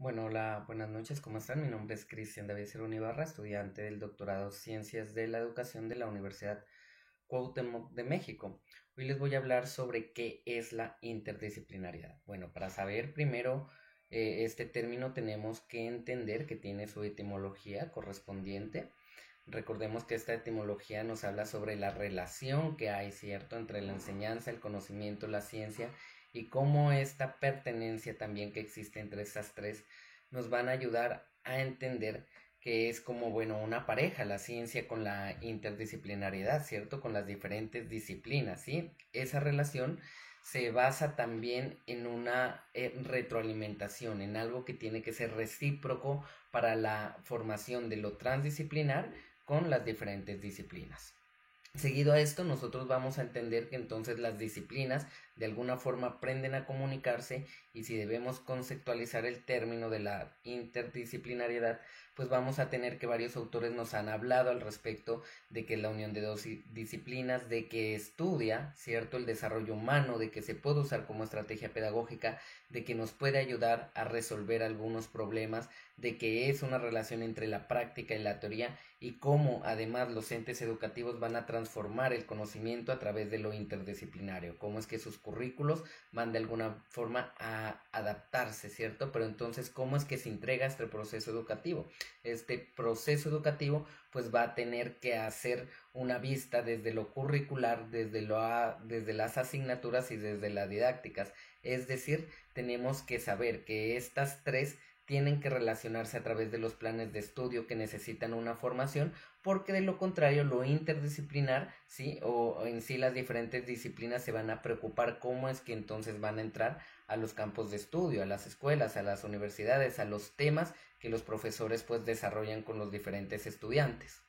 Bueno, hola, buenas noches, ¿cómo están? Mi nombre es Cristian David Cerón Ibarra, estudiante del doctorado Ciencias de la Educación de la Universidad Cuauhtémoc de México. Hoy les voy a hablar sobre qué es la interdisciplinariedad. Bueno, para saber primero este término tenemos que entender que tiene su etimología correspondiente. Recordemos que esta etimología nos habla sobre la relación que hay, ¿cierto?, entre la enseñanza, el conocimiento, la ciencia y cómo esta pertenencia también que existe entre estas tres nos van a ayudar a entender que es como, bueno, una pareja, la ciencia con la interdisciplinariedad, ¿cierto? Con las diferentes disciplinas, ¿sí? Esa relación se basa también en una retroalimentación, en algo que tiene que ser recíproco para la formación de lo transdisciplinar con las diferentes disciplinas. Seguido a esto, nosotros vamos a entender que entonces las disciplinas de alguna forma aprenden a comunicarse y si debemos conceptualizar el término de la interdisciplinariedad, pues vamos a tener que varios autores nos han hablado al respecto de que la unión de dos disciplinas, de que estudia, ¿cierto?, el desarrollo humano, de que se puede usar como estrategia pedagógica, de que nos puede ayudar a resolver algunos problemas, de que es una relación entre la práctica y la teoría y cómo además los entes educativos van a transformar el conocimiento a través de lo interdisciplinario, cómo es que sus currículos van de alguna forma a adaptarse, ¿cierto? Pero entonces, ¿cómo es que se entrega este proceso educativo? Este proceso educativo pues va a tener que hacer una vista desde lo curricular, desde las asignaturas y desde las didácticas, es decir, tenemos que saber que estas tres tienen que relacionarse a través de los planes de estudio que necesitan una formación, porque de lo contrario lo interdisciplinar, ¿sí? O en sí las diferentes disciplinas se van a preocupar cómo es que entonces van a entrar a los campos de estudio, a las escuelas, a las universidades, a los temas que los profesores pues desarrollan con los diferentes estudiantes.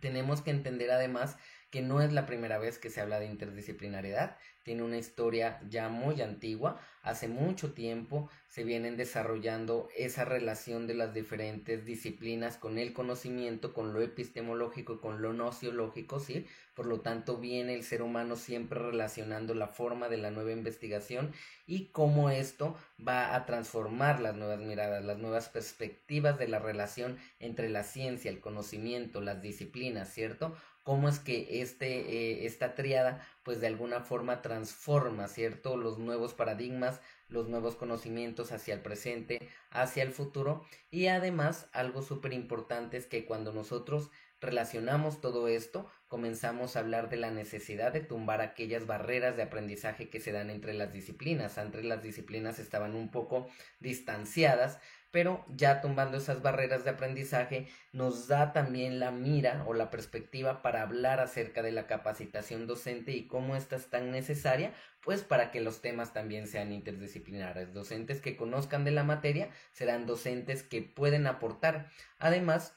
Tenemos que entender además que no es la primera vez que se habla de interdisciplinariedad, tiene una historia ya muy antigua, hace mucho tiempo se vienen desarrollando esa relación de las diferentes disciplinas con el conocimiento, con lo epistemológico, con lo nociológico, ¿sí? Por lo tanto viene el ser humano siempre relacionando la forma de la nueva investigación y cómo esto va a transformar las nuevas miradas, las nuevas perspectivas de la relación entre la ciencia, el conocimiento, las disciplinas, ¿cierto? Cómo es que esta triada pues de alguna forma transforma, ¿cierto?, los nuevos paradigmas, los nuevos conocimientos hacia el presente, hacia el futuro y además algo súper importante es que cuando nosotros relacionamos todo esto, comenzamos a hablar de la necesidad de tumbar aquellas barreras de aprendizaje que se dan entre las disciplinas. Antes las disciplinas estaban un poco distanciadas, pero ya tumbando esas barreras de aprendizaje nos da también la mira o la perspectiva para hablar acerca de la capacitación docente y cómo esta es tan necesaria, pues para que los temas también sean interdisciplinares. Docentes que conozcan de la materia serán docentes que pueden aportar. Además,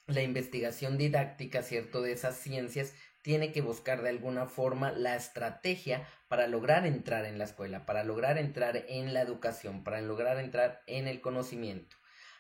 la investigación didáctica, ¿cierto?, de esas ciencias tiene que buscar de alguna forma la estrategia para lograr entrar en la escuela, para lograr entrar en la educación, para lograr entrar en el conocimiento.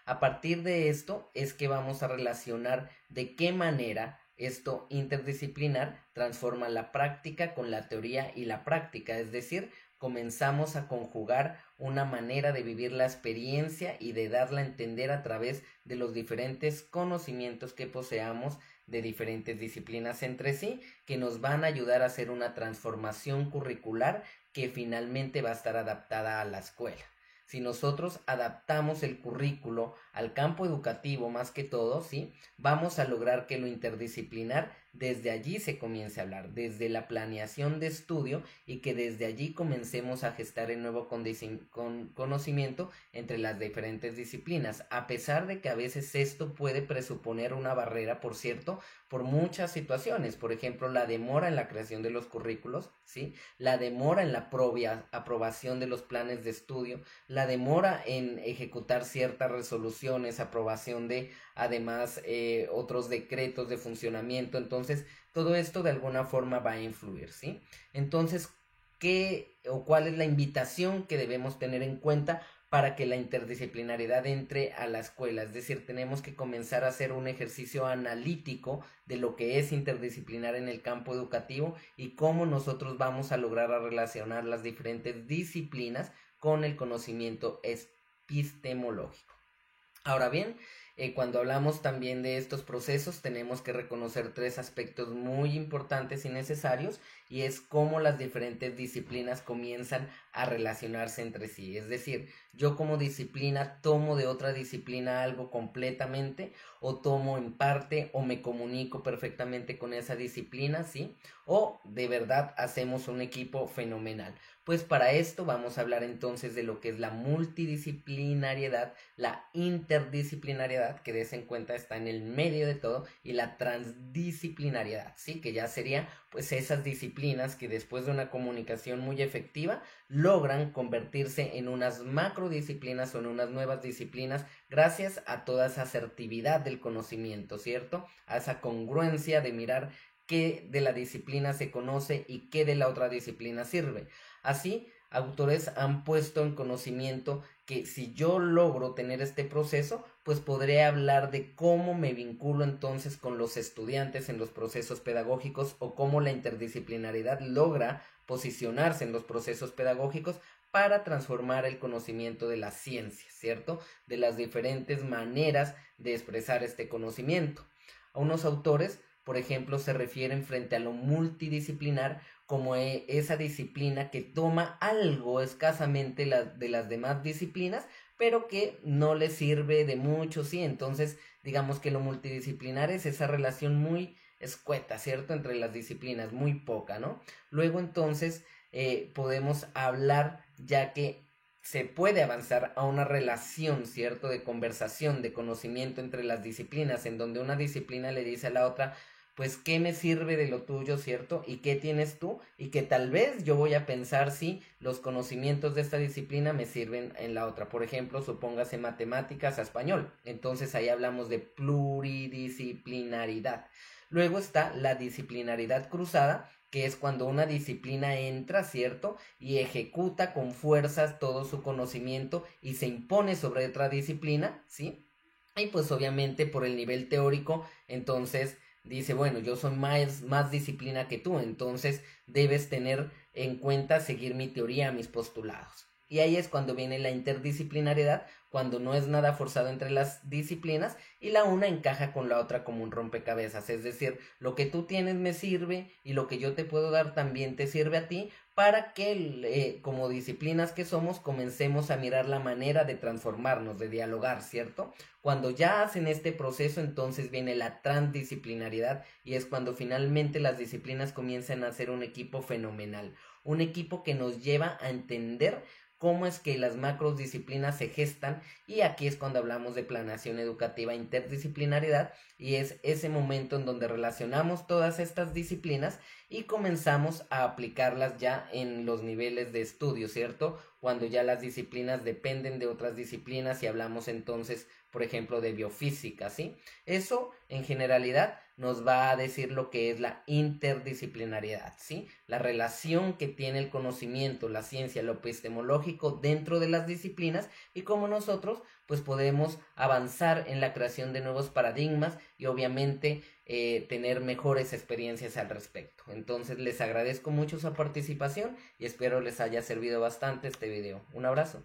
A partir de esto es que vamos a relacionar de qué manera esto interdisciplinar transforma la práctica con la teoría y la práctica, es decir, comenzamos a conjugar una manera de vivir la experiencia y de darla a entender a través de los diferentes conocimientos que poseamos de diferentes disciplinas entre sí, que nos van a ayudar a hacer una transformación curricular que finalmente va a estar adaptada a la escuela. Si nosotros adaptamos el currículo al campo educativo más que todo, ¿sí?, vamos a lograr que lo interdisciplinar desde allí se comience a hablar, desde la planeación de estudio y que desde allí comencemos a gestar el nuevo conocimiento entre las diferentes disciplinas, a pesar de que a veces esto puede presuponer una barrera, por cierto, por muchas situaciones, por ejemplo, la demora en la creación de los currículos, ¿sí?, la demora en la aprobación de los planes de estudio, la demora en ejecutar ciertas resoluciones, aprobación de además otros decretos de funcionamiento, entonces todo esto de alguna forma va a influir, ¿sí? Entonces, ¿qué o cuál es la invitación que debemos tener en cuenta para que la interdisciplinariedad entre a la escuela? Es decir, tenemos que comenzar a hacer un ejercicio analítico de lo que es interdisciplinar en el campo educativo y cómo nosotros vamos a lograr a relacionar las diferentes disciplinas con el conocimiento epistemológico. Ahora bien, cuando hablamos también de estos procesos, tenemos que reconocer tres aspectos muy importantes y necesarios, y es cómo las diferentes disciplinas comienzan a relacionarse entre sí. Es decir, yo como disciplina tomo de otra disciplina algo completamente, o tomo en parte, o me comunico perfectamente con esa disciplina, ¿sí? O de verdad hacemos un equipo fenomenal. Pues para esto vamos a hablar entonces de lo que es la multidisciplinariedad, la interdisciplinariedad, que des en cuenta está en el medio de todo, y la transdisciplinariedad, ¿sí? Que ya sería pues esas disciplinas que después de una comunicación muy efectiva logran convertirse en unas macrodisciplinas o en unas nuevas disciplinas gracias a toda esa asertividad del conocimiento, ¿cierto? A esa congruencia de mirar qué de la disciplina se conoce y qué de la otra disciplina sirve. Así, autores han puesto en conocimiento que si yo logro tener este proceso, pues podré hablar de cómo me vinculo entonces con los estudiantes en los procesos pedagógicos, o cómo la interdisciplinaridad logra posicionarse en los procesos pedagógicos para transformar el conocimiento de la ciencia, ¿cierto? De las diferentes maneras de expresar este conocimiento. A unos autores, por ejemplo, se refieren frente a lo multidisciplinar como esa disciplina que toma algo escasamente de las demás disciplinas, pero que no le sirve de mucho, sí. Entonces, digamos que lo multidisciplinar es esa relación muy escueta, ¿cierto? Entre las disciplinas, muy poca, ¿no? Luego, entonces, podemos hablar, ya que se puede avanzar a una relación, ¿cierto? De conversación, de conocimiento entre las disciplinas, en donde una disciplina le dice a la otra, pues qué me sirve de lo tuyo, ¿cierto? Y qué tienes tú, y que tal vez yo voy a pensar si los conocimientos de esta disciplina me sirven en la otra. Por ejemplo, supóngase matemáticas a español. Entonces ahí hablamos de pluridisciplinaridad. Luego está la disciplinaridad cruzada, que es cuando una disciplina entra, ¿cierto? Y ejecuta con fuerzas todo su conocimiento y se impone sobre otra disciplina, ¿sí? Y pues obviamente por el nivel teórico, entonces dice, bueno, yo soy más disciplina que tú, entonces debes tener en cuenta seguir mi teoría, mis postulados. Y ahí es cuando viene la interdisciplinariedad, cuando no es nada forzado entre las disciplinas y la una encaja con la otra como un rompecabezas. Es decir, lo que tú tienes me sirve y lo que yo te puedo dar también te sirve a ti, para que como disciplinas que somos comencemos a mirar la manera de transformarnos, de dialogar, ¿cierto? Cuando ya hacen este proceso, entonces viene la transdisciplinaridad, y es cuando finalmente las disciplinas comienzan a ser un equipo fenomenal, un equipo que nos lleva a entender cómo es que las macrodisciplinas se gestan, y aquí es cuando hablamos de planeación educativa interdisciplinariedad, y es ese momento en donde relacionamos todas estas disciplinas y comenzamos a aplicarlas ya en los niveles de estudio, ¿cierto? Cuando ya las disciplinas dependen de otras disciplinas y hablamos entonces, por ejemplo, de biofísica, ¿sí? Eso en generalidad nos va a decir lo que es la interdisciplinariedad, ¿sí? La relación que tiene el conocimiento, la ciencia, lo epistemológico dentro de las disciplinas, y cómo nosotros pues podemos avanzar en la creación de nuevos paradigmas y obviamente tener mejores experiencias al respecto. Entonces les agradezco mucho su participación y espero les haya servido bastante este video. Un abrazo.